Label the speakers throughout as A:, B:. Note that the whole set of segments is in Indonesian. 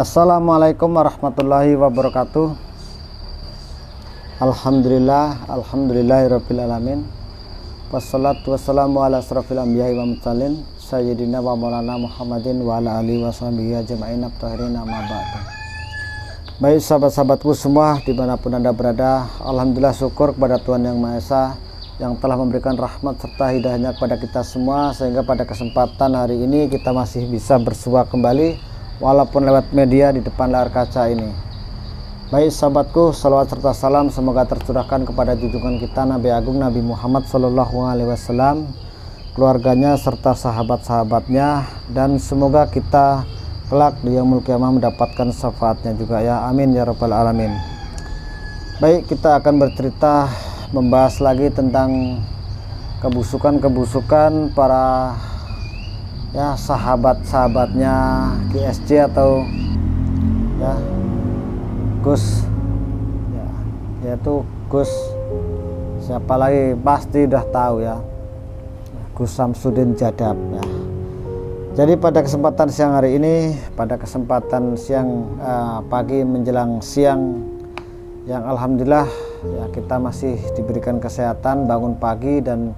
A: Assalamualaikum warahmatullahi wabarakatuh. Alhamdulillahirabbil alamin. Wassalatu wassalamu ala asrofil anbiya'i wa mursalin sayyidina wa maulana Muhammadin wa ala alihi washabihi ajma'in at-tahirin amma ba'du. Baik sahabat-sahabatku semua dimanapun anda berada, alhamdulillah syukur kepada Tuhan Yang Maha Esa yang telah memberikan rahmat serta hidayahnya kepada kita semua, sehingga pada kesempatan hari ini kita masih bisa bersua kembali walaupun lewat media di depan layar kaca ini. Baik sahabatku, salawat serta salam semoga tercurahkan kepada junjungan kita Nabi Agung Nabi Muhammad SAW, keluarganya serta sahabat-sahabatnya, dan semoga kita kelak di yaumul qiyamah mendapatkan syafaatnya juga ya, amin ya rabbal alamin. Baik, kita akan bercerita membahas lagi tentang kebusukan para ya sahabat-sahabatnya GSC atau ya Gus ya, yaitu Gus siapa lagi, pasti udah tahu ya, Gus Samsudin Jadab ya. Jadi pada kesempatan siang hari ini, pada kesempatan siang pagi menjelang siang yang alhamdulillah ya kita masih diberikan kesehatan, bangun pagi, dan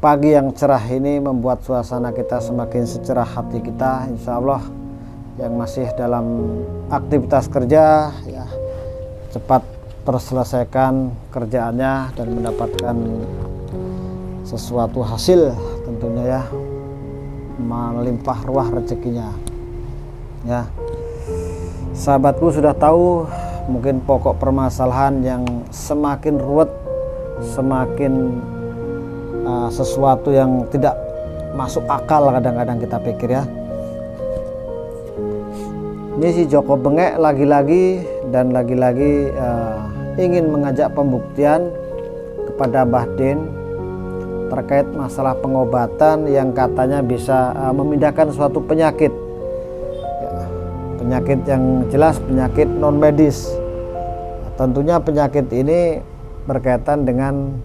A: pagi yang cerah ini membuat suasana kita semakin secerah hati kita, insya Allah. Yang masih dalam aktivitas kerja ya cepat terselesaikan kerjaannya dan mendapatkan sesuatu hasil tentunya ya, melimpah ruah rezekinya ya. Sahabatku sudah tahu mungkin pokok permasalahan yang semakin ruwet, semakin sesuatu yang tidak masuk akal kadang-kadang kita pikir ya. Ini si Joko Bengek lagi-lagi ingin mengajak pembuktian kepada Mbah Den terkait masalah pengobatan yang katanya bisa memindahkan suatu penyakit ya, penyakit yang jelas penyakit non medis. Tentunya penyakit ini berkaitan dengan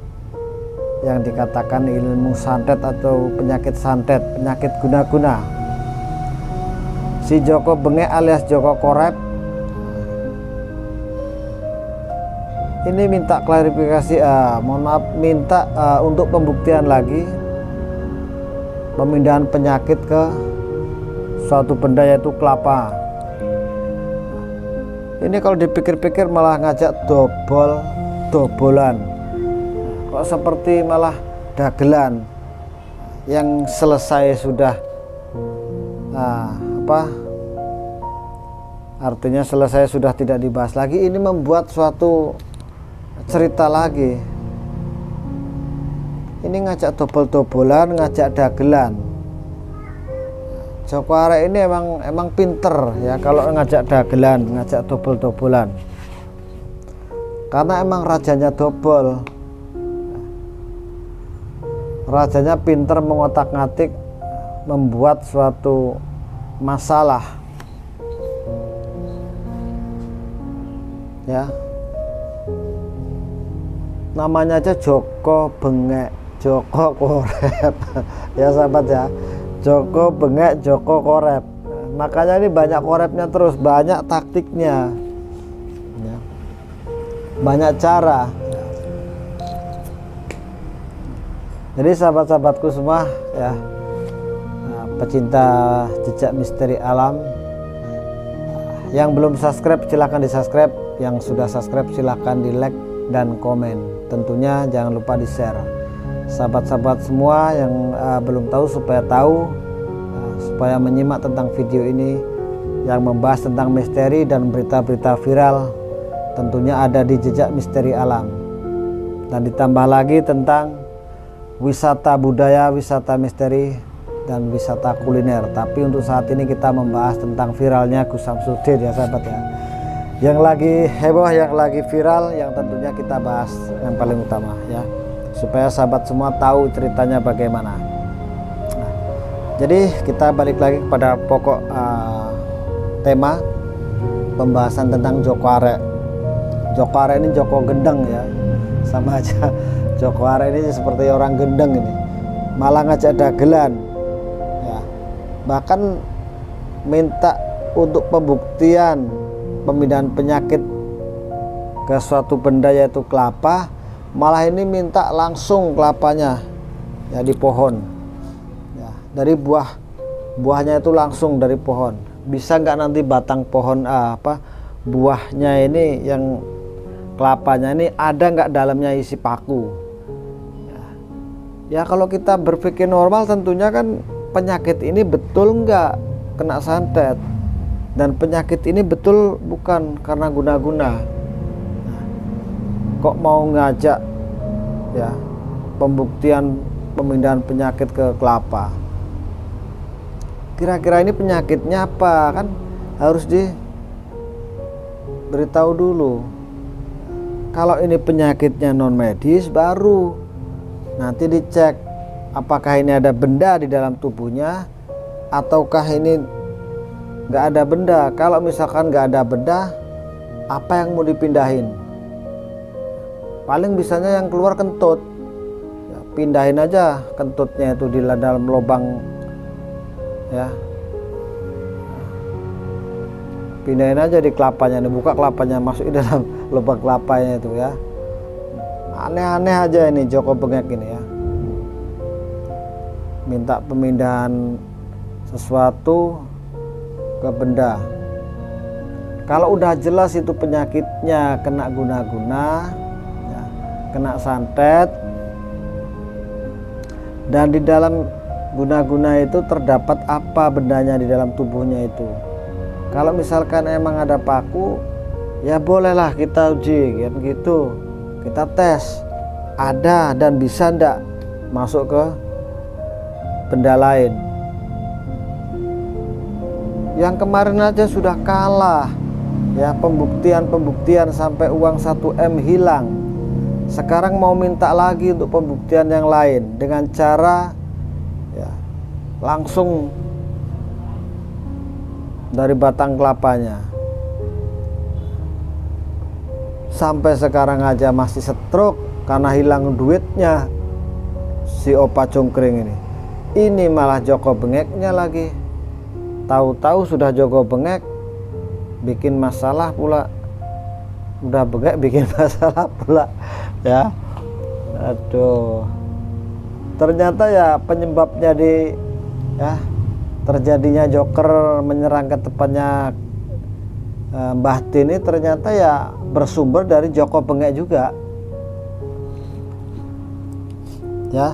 A: yang dikatakan ilmu santet atau penyakit santet, penyakit guna-guna. Si Joko Bengek alias Joko Korep ini minta klarifikasi, minta untuk pembuktian lagi pemindahan penyakit ke suatu benda yaitu kelapa. Ini kalau dipikir-pikir malah ngajak dobolan. Kok seperti malah dagelan yang selesai sudah artinya selesai sudah tidak dibahas lagi. Ini membuat suatu cerita lagi. Ini ngajak dobol-dobolan, ngajak dagelan. Joko Arek ini emang pinter ya kalau ngajak dagelan, ngajak dobol-dobolan, karena emang rajanya dobol. Rajanya pinter mengotak-ngatik, membuat suatu masalah ya. Namanya aja Joko Bengek, Joko Korep ya sahabat ya, Joko Bengek, Joko Korep. Makanya ini banyak korepnya terus, banyak taktiknya ya, banyak cara. Jadi sahabat-sahabatku semua ya, pecinta jejak misteri alam, yang belum subscribe silahkan di subscribe, yang sudah subscribe silahkan di like dan komen, tentunya jangan lupa di share. Sahabat-sahabat semua yang belum tahu supaya tahu, supaya menyimak tentang video ini yang membahas tentang misteri dan berita-berita viral, tentunya ada di jejak misteri alam, dan ditambah lagi tentang wisata budaya, wisata misteri, dan wisata kuliner. Tapi untuk saat ini kita membahas tentang viralnya Gus Samsudin ya sahabat ya, yang lagi heboh, yang lagi viral, yang tentunya kita bahas yang paling utama ya, supaya sahabat semua tahu ceritanya bagaimana. Nah, jadi kita balik lagi kepada pokok tema pembahasan tentang Joko Arek. Joko Arek ini Joko Gendeng ya, sama aja. Joko Arek ini seperti orang gendeng ini, malah ngajak dagelan ya, bahkan minta untuk pembuktian pemindahan penyakit ke suatu benda yaitu kelapa, malah ini minta langsung kelapanya ya di pohon ya, dari buahnya itu langsung dari pohon. Bisa nggak nanti batang pohon buahnya ini yang kelapanya ini ada nggak dalamnya isi paku ya, kalau kita berpikir normal tentunya kan penyakit ini betul nggak kena santet, dan penyakit ini betul bukan karena guna-guna. Kok mau ngajak ya pembuktian pemindahan penyakit ke kelapa? Kira-kira ini penyakitnya apa, kan harus diberitahu dulu. Kalau ini penyakitnya non medis, baru nanti dicek apakah ini ada benda di dalam tubuhnya ataukah ini nggak ada benda. Kalau misalkan nggak ada benda, apa yang mau dipindahin? Paling bisanya yang keluar kentut ya, pindahin aja kentutnya itu di dalam lubang ya, pindahin aja di kelapanya, dibuka kelapanya, masuk di dalam lubang kelapanya itu ya. Aneh-aneh aja ini Joko Bengek ini ya, minta pemindahan sesuatu ke benda. Kalau udah jelas itu penyakitnya kena guna-guna ya, kena santet, dan di dalam guna-guna itu terdapat apa bendanya di dalam tubuhnya itu. Kalau misalkan emang ada paku, ya bolehlah kita uji kan gitu, kita tes ada dan bisa ndak masuk ke benda lain. Yang kemarin aja sudah kalah ya, pembuktian sampai uang 1M hilang. Sekarang mau minta lagi untuk pembuktian yang lain dengan cara ya, langsung dari batang kelapanya. Sampai sekarang aja masih stroke karena hilang duitnya si Opa Cungkring ini. Ini malah Joko Bengeknya lagi. Tahu-tahu sudah Joko Bengek bikin masalah pula. Udah bengek bikin masalah pula ya. Aduh. Ternyata ya penyebabnya terjadinya joker menyerang ke tempatnya Mbah Tin ini ternyata ya bersumber dari Joko Bengek juga ya.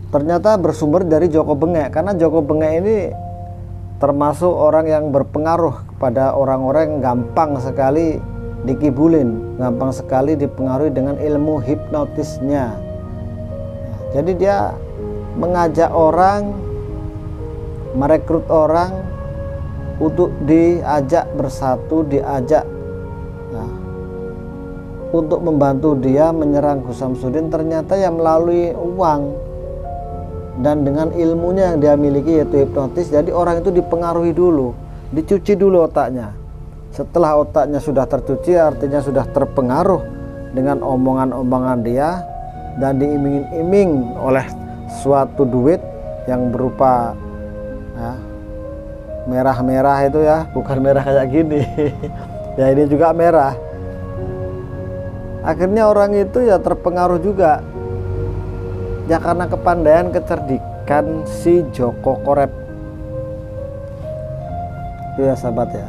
A: Ternyata bersumber dari Joko Bengek, karena Joko Bengek ini termasuk orang yang berpengaruh kepada orang-orang yang gampang sekali dikibulin, gampang sekali dipengaruhi dengan ilmu hipnotisnya. Jadi dia mengajak orang, merekrut orang untuk diajak bersatu, diajak ya, untuk membantu dia menyerang Gus Samsudin. Ternyata ya melalui uang dan dengan ilmunya yang dia miliki yaitu hipnotis. Jadi orang itu dipengaruhi dulu, dicuci dulu otaknya. Setelah otaknya sudah tercuci, artinya sudah terpengaruh dengan omongan-omongan dia dan diiming-iming oleh suatu duit yang berupa ya, merah-merah itu ya, bukan merah kayak gini ya, ini juga merah. Akhirnya orang itu ya terpengaruh juga ya, karena kepandaian, kecerdikan si Joko Korep itu ya sahabat ya.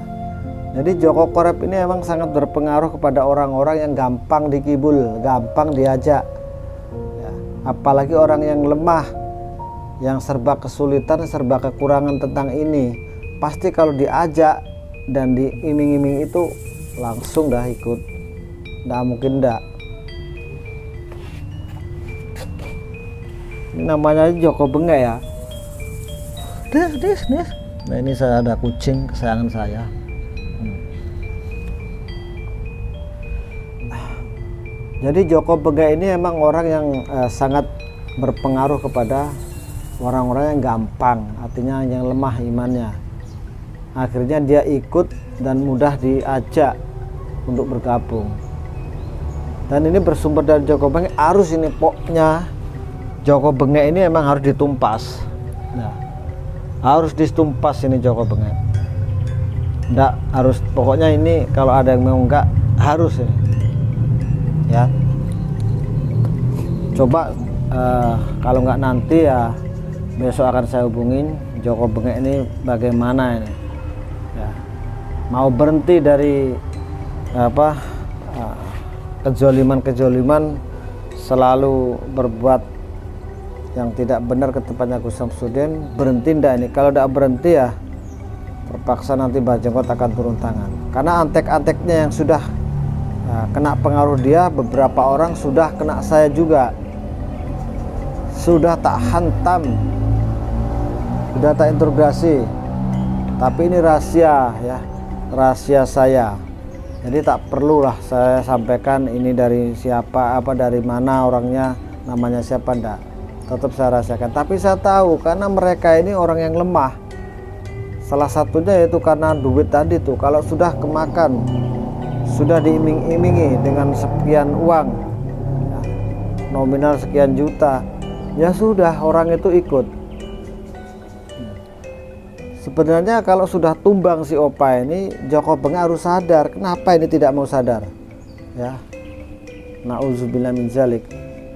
A: Jadi Joko Korep ini emang sangat berpengaruh kepada orang-orang yang gampang dikibul, gampang diajak ya. Apalagi orang yang lemah, yang serba kesulitan, serba kekurangan tentang ini, pasti kalau diajak dan diiming-iming itu langsung dah ikut, nggak mungkin ndak. Ini namanya Joko Bengek ya. Nah ini saya ada kucing kesayangan saya. Jadi Joko Bengek ini emang orang yang sangat berpengaruh kepada orang-orang yang gampang, artinya yang lemah imannya. Akhirnya dia ikut dan mudah diajak untuk bergabung. Dan ini bersumber dari Joko Bengek. Harus ini pokoknya Joko Bengek ini emang harus ditumpas. Nah, harus ditumpas ini Joko Bengek. Nggak harus, pokoknya ini kalau ada yang mau enggak harus ya. Coba kalau nggak nanti ya besok akan saya hubungin Joko Bengek ini bagaimana ini ya, mau berhenti dari kejoliman selalu berbuat yang tidak benar ke tempatnya Gus Samsudin, berhenti ndak ini? Kalau tidak berhenti ya terpaksa nanti Mbah Jenggot akan turun tangan, karena antek-anteknya yang sudah kena pengaruh dia, beberapa orang sudah kena saya juga, sudah tak hantam, sudah tak interogasi, tapi ini rahasia ya, rahasia saya, jadi tak perlulah saya sampaikan ini dari siapa, dari mana orangnya, namanya siapa, ndak, tetap saya rahasiakan. Tapi saya tahu karena mereka ini orang yang lemah, salah satunya yaitu karena duit tadi tuh, kalau sudah kemakan, sudah diiming-imingi dengan sekian uang ya, nominal sekian juta, ya sudah orang itu ikut. Sebenarnya kalau sudah tumbang si Opa ini, Joko Bengek harus sadar. Kenapa ini tidak mau sadar ya, na'udzubillah min zalik.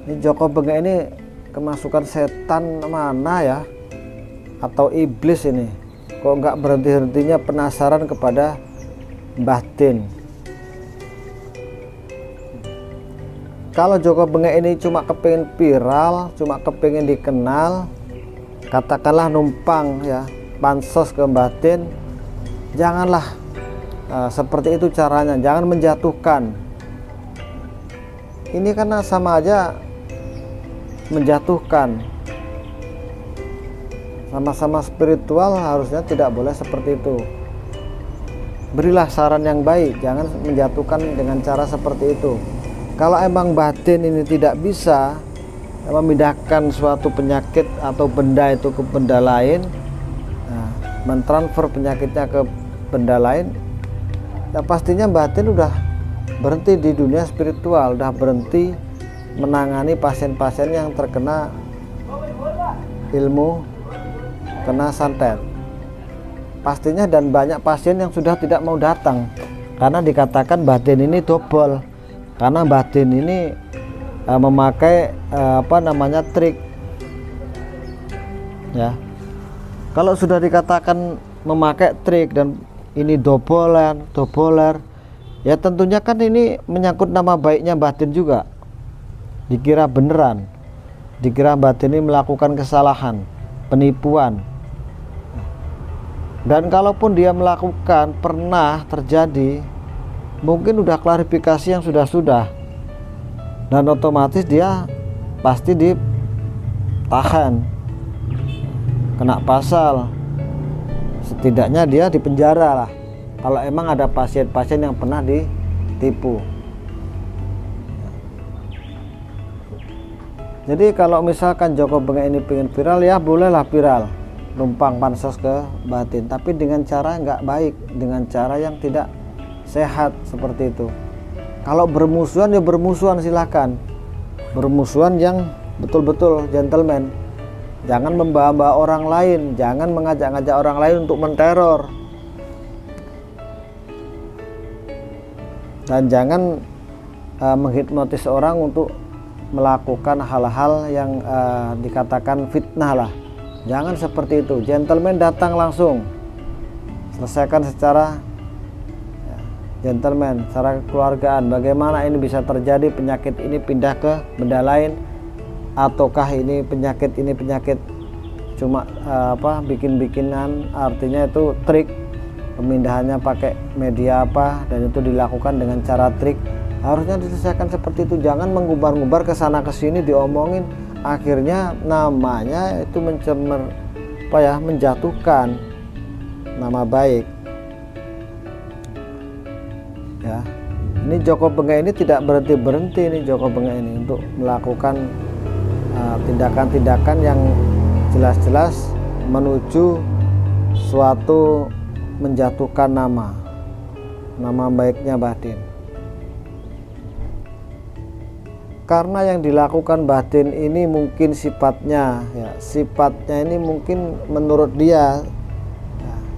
A: Ini Joko Bengek ini kemasukan setan mana ya, atau iblis ini, kok nggak berhenti-hentinya penasaran kepada Mbah Din. Kalau Joko Bengek ini cuma kepingin viral, cuma kepingin dikenal, katakanlah numpang ya pansos ke Mbah Din, janganlah seperti itu caranya, jangan menjatuhkan. Ini karena sama aja menjatuhkan. Sama-sama spiritual harusnya tidak boleh seperti itu. Berilah saran yang baik, jangan menjatuhkan dengan cara seperti itu. Kalau emang Mbah Din ini tidak bisa memindahkan suatu penyakit atau benda itu ke benda lain, mentransfer penyakitnya ke benda lain, ya pastinya Mbah Din udah berhenti di dunia spiritual, udah berhenti menangani pasien-pasien yang terkena ilmu kena santet pastinya. Dan banyak pasien yang sudah tidak mau datang karena dikatakan Mbah Din ini dobol, karena Mbah Din ini memakai trik ya. Kalau sudah dikatakan memakai trik dan ini doboler ya, tentunya kan ini menyangkut nama baiknya Mbah Din juga. Dikira beneran, dikira Mbah Din ini melakukan kesalahan, penipuan. Dan kalaupun dia melakukan, pernah terjadi, mungkin udah klarifikasi yang sudah-sudah, dan otomatis dia pasti ditahan, kena pasal, setidaknya dia dipenjara lah kalau emang ada pasien-pasien yang pernah ditipu. Jadi kalau misalkan Joko Bengek ini pengen viral, ya bolehlah viral, numpang pansos ke Mbah Din, tapi dengan cara nggak baik, dengan cara yang tidak sehat seperti itu. Kalau bermusuhan ya bermusuhan, silakan bermusuhan yang betul-betul gentleman. Jangan membawa-bawa orang lain, jangan mengajak-ngajak orang lain untuk menteror, dan jangan menghipnotis orang untuk melakukan hal-hal yang dikatakan fitnah lah. Jangan seperti itu. Gentleman datang langsung, selesaikan secara gentleman, secara kekeluargaan. Bagaimana ini bisa terjadi, penyakit ini pindah ke benda lain, ataukah ini penyakit cuma bikin-bikinan, artinya itu trik, pemindahannya pakai media apa, dan itu dilakukan dengan cara trik. Harusnya diselesaikan seperti itu. Jangan menggubar-gubar ke sana ke sini, diomongin, akhirnya namanya itu menjatuhkan nama baik ya. Ini Joko Bengek ini tidak berhenti ini Joko Bengek ini untuk melakukan tindakan-tindakan yang jelas-jelas menuju suatu menjatuhkan nama baiknya Mbah Din. Karena yang dilakukan Mbah Din ini mungkin sifatnya ini mungkin menurut dia,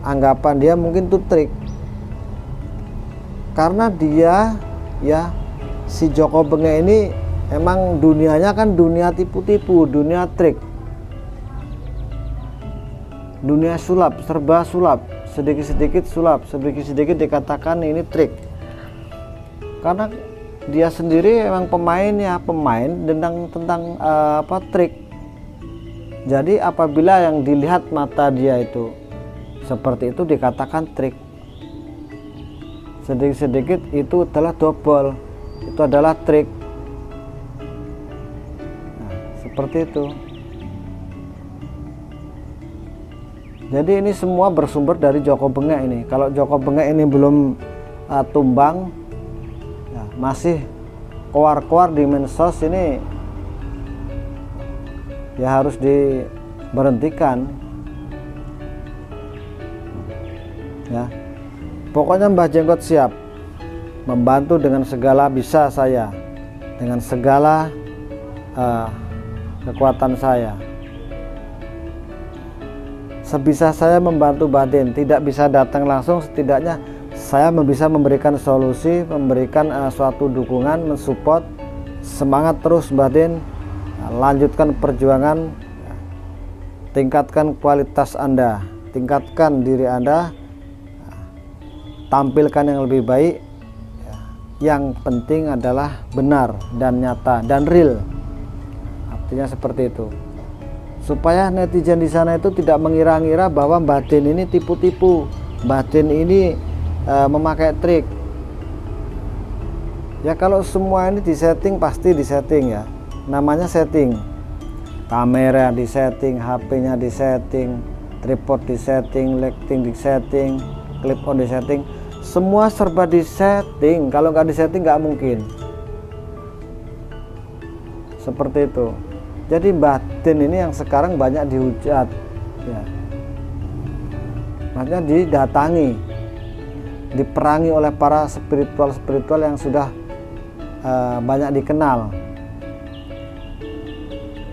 A: anggapan dia mungkin itu trik, karena dia ya si Joko Bengek ini emang dunianya kan dunia tipu-tipu, dunia trik, dunia sulap, serba sulap, sedikit-sedikit sulap, sedikit-sedikit dikatakan ini trik. Karena dia sendiri emang pemain tentang trik. Jadi apabila yang dilihat mata dia itu seperti itu dikatakan trik. Sedikit-sedikit itu adalah dobol, itu adalah trik. Nah, seperti itu. Jadi ini semua bersumber dari Joko Bengek ini. Kalau Joko Bengek ini belum tumbang, ya, masih koar-koar di medsos ini, ya harus diberhentikan. Ya, pokoknya Mbah Jenggot siap membantu dengan segala bisa saya, dengan segala kekuatan saya. Sebisa saya membantu Mbah Den, tidak bisa datang langsung, setidaknya saya bisa memberikan solusi, memberikan suatu dukungan, mensupport, semangat terus Mbah Den, lanjutkan perjuangan, tingkatkan kualitas Anda, tingkatkan diri Anda, tampilkan yang lebih baik. Yang penting adalah benar dan nyata dan real, artinya seperti itu, supaya netizen di sana itu tidak mengira-ngira bahwa Mbah Den ini tipu-tipu, Mbah Den ini memakai trik. Ya kalau semua ini disetting, pasti disetting ya, namanya setting. Kamera disetting, HP-nya disetting, tripod disetting, lighting disetting, clip on disetting, semua serba disetting. Kalau nggak disetting nggak mungkin. Seperti itu. Jadi Mbah Den ini yang sekarang banyak dihujat, ya, maksudnya didatangi, diperangi oleh para spiritual yang sudah banyak dikenal.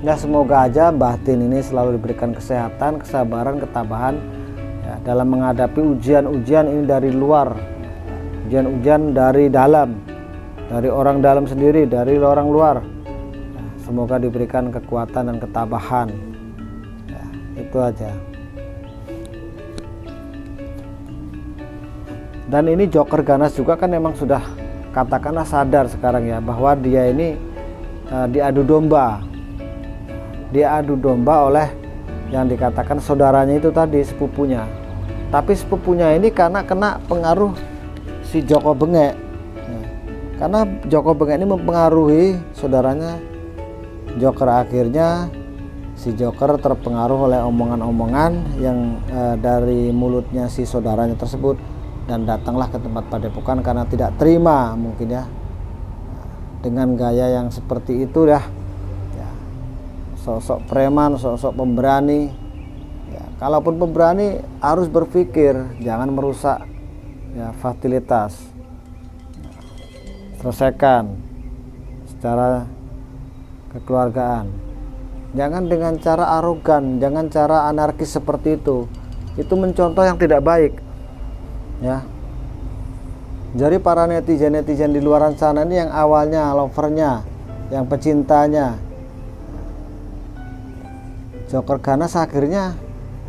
A: Ya semoga aja Mbah Den ini selalu diberikan kesehatan, kesabaran, ketabahan ya, dalam menghadapi ujian-ujian ini dari luar, ujian-ujian dari dalam, dari orang dalam sendiri, dari orang luar. Semoga diberikan kekuatan dan ketabahan ya, itu aja. Dan ini Joker Ganas juga kan memang sudah katakanlah sadar sekarang ya, bahwa dia ini diadu domba oleh yang dikatakan saudaranya itu tadi, sepupunya. Tapi sepupunya ini karena kena pengaruh si Joko Bengek ya, karena Joko Bengek ini mempengaruhi saudaranya Joker. Akhirnya si Joker terpengaruh oleh omongan-omongan yang dari mulutnya si saudaranya tersebut, dan datanglah ke tempat padepokan karena tidak terima mungkin ya, dengan gaya yang seperti itu ya, sosok preman, sosok pemberani ya. Kalaupun pemberani harus berpikir, jangan merusak ya fasilitas, selesaikan secara kekeluargaan, jangan dengan cara arogan, jangan cara anarkis seperti itu mencontoh yang tidak baik ya. Jadi para netizen di luaran sana ini yang awalnya lovernya, yang pecintanya Joker Ganas, akhirnya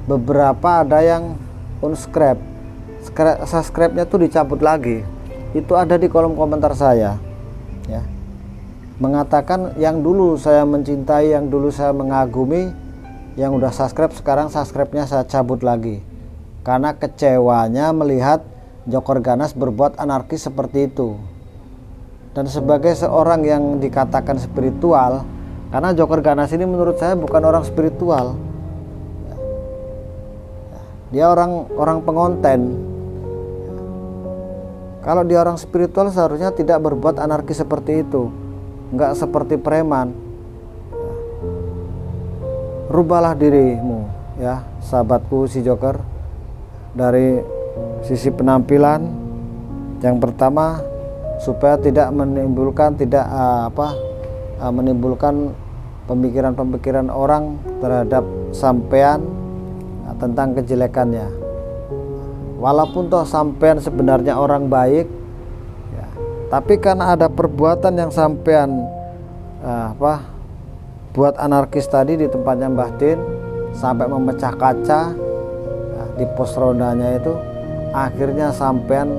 A: beberapa ada yang unsubscribe, subscribe-nya tuh dicabut lagi. Itu ada di kolom komentar saya ya, mengatakan yang dulu saya mencintai, yang dulu saya mengagumi, yang udah subscribe, sekarang subscribe-nya saya cabut lagi karena kecewanya melihat Joker Ganas berbuat anarkis seperti itu. Dan sebagai seorang yang dikatakan spiritual, karena Joker Ganas ini menurut saya bukan orang spiritual, dia orang pengonten. Kalau dia orang spiritual seharusnya tidak berbuat anarkis seperti itu, nggak seperti preman. Rubahlah dirimu ya sahabatku si Joker, dari sisi penampilan yang pertama, supaya tidak menimbulkan menimbulkan pemikiran-pemikiran orang terhadap sampean tentang kejelekannya. Walaupun toh sampean sebenarnya orang baik, Tapi karena ada perbuatan yang sampean buat anarkis tadi di tempatnya Mbah Din, sampai memecah kaca di pos rondanya itu, akhirnya sampean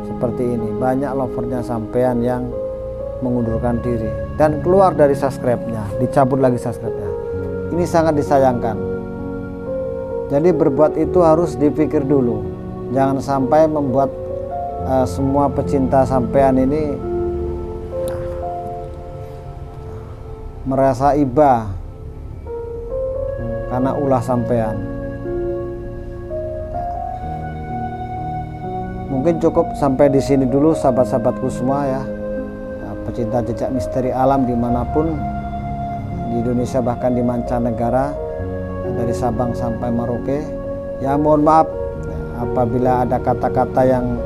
A: seperti ini. Banyak lovernya sampean yang mengundurkan diri dan keluar dari subscribe-nya, dicabut lagi subscribe-nya. Ini sangat disayangkan. Jadi berbuat itu harus dipikir dulu, jangan sampai membuat semua pecinta sampean ini merasa iba karena ulah sampean. Mungkin cukup sampai di sini dulu sahabat-sahabatku semua ya, pecinta jejak misteri alam dimanapun di Indonesia bahkan di mancanegara, dari Sabang sampai Merauke. Ya mohon maaf apabila ada kata-kata yang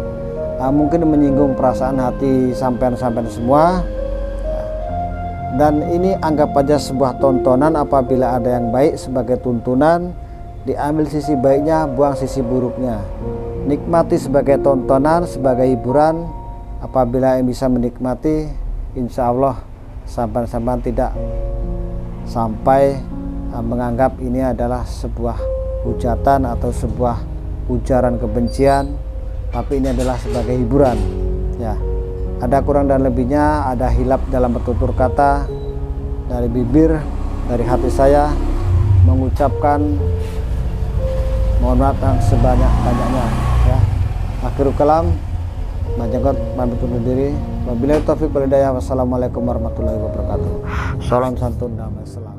A: mungkin menyinggung perasaan hati sampean-sampean semua. Dan ini anggap aja sebuah tontonan. Apabila ada yang baik sebagai tuntunan, diambil sisi baiknya, buang sisi buruknya. Nikmati sebagai tontonan, sebagai hiburan. Apabila yang bisa menikmati, insya Allah sampean-sampean tidak sampai menganggap ini adalah sebuah hujatan atau sebuah ujaran kebencian, tapi ini adalah sebagai hiburan ya. Ada kurang dan lebihnya, ada hilap dalam bertutur kata dari bibir, dari hati saya mengucapkan mohon maaf yang sebanyak-banyaknya ya. Akhirul kalam, Mbah Jenggot pamit undur diri. Wabillahi taufiq wal hidayah. Wassalamualaikum warahmatullahi wabarakatuh. Salam santun damai selalu.